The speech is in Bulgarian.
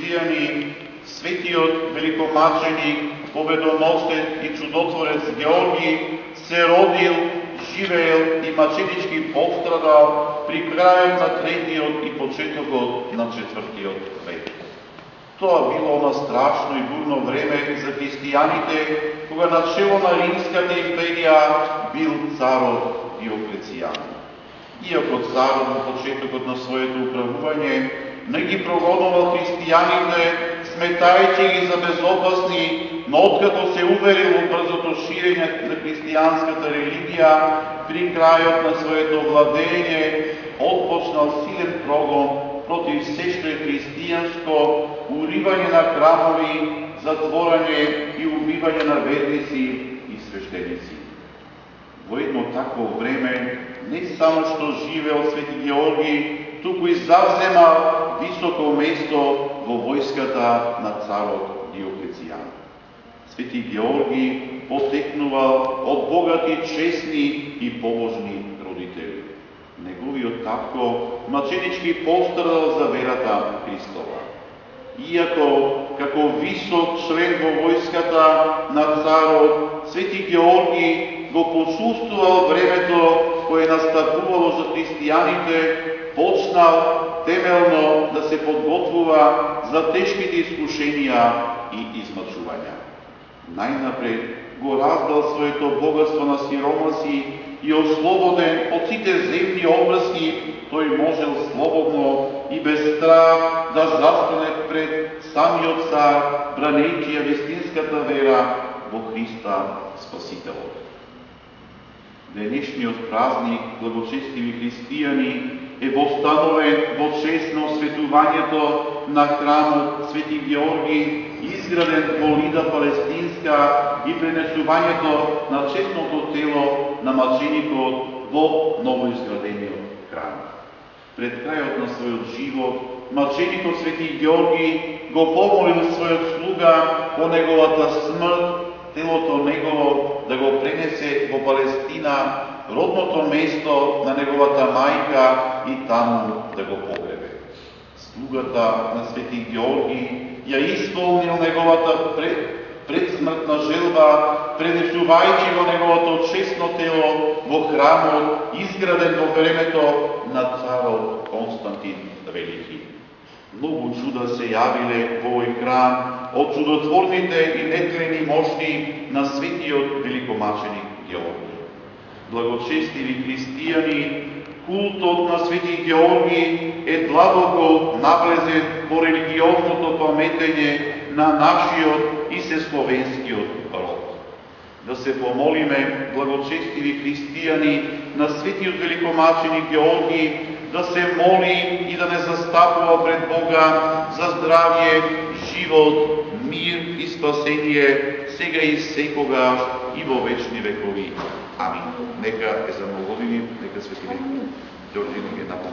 християни, светиот великомаченик, победоносец и чудотворец Георги се родил, живеел и маченички пострадал при крајот на 3-тиот и почетокот на 4-тиот век. Тоа било на страшно и бурно време за христијаните, кога начело на Римската империја бил царот Диоклецијан. Иако царот во почетокот на своето управување не ги прогонувал христијаните, сметајќи ги за безопасни, но откако се уверил во брзото ширење на христијанската религија, при крајот на своето владење отпочнал силен прогон против се што е христијанско, уривање на храмови, затворање и убивање на верници и свештеници. Во едно такво време не само што живеел Свети Георги, туку и завзема високо место во војската на царот Диоклецијан. Свети Георги потекнувал од богати, честни и побожни родители. Неговиот татко маченички пострадал за верата Христова. Иако како висок член во војската на царот, Свети Георги го посуствувал времето кое настапувало за христијаните, почнал темелно да се подготвува за тешките искушенија и измачувања. Најнапред го раздал своето богатство на сиромаси и ослободен од сите земни обврски, тој можел слободно и без страх да застане пред самиот цар, бранејќи ја вистинската вера во Христа Спасителот. Денешниот празник, благочестиви христијани, е востановен во чест на осветувањето на храмот Свети Георги, изграден во Лида Палестинска, и пренесувањето на честното тело на маченикот во новоизградениот храм. Пред крајот на својот живот, маченикот Свети Георги го помолил својот слуга по неговата смрт, телото негово да го пренесе во Палестина, родното место на неговата мајка, и таму да го погребе. Слугата на Свети Георги ја исполнил неговата предсмртна желба, пренесувајќи го неговото честно тело во храмот, изграден во времето на царот Константин Велики. Многу чуда се јавиле во овој храм од чудотворните и нетлени мошти на светиот великомаченик Георги. Благочестиви христијани, култот на Свети Георги е длабоко навлезен во религиозното паметење на нашиот и сесловенскиот род. Да се помолиме, благочестиви христијани, на Светиот великомаченик Георги, да се моли и да не застапува пред Бога за здравје, живот, мир и спасение, сега и секогаш и во вечни векови. Амин. Нека е за многогодини, нека Свети Георги ги напомни.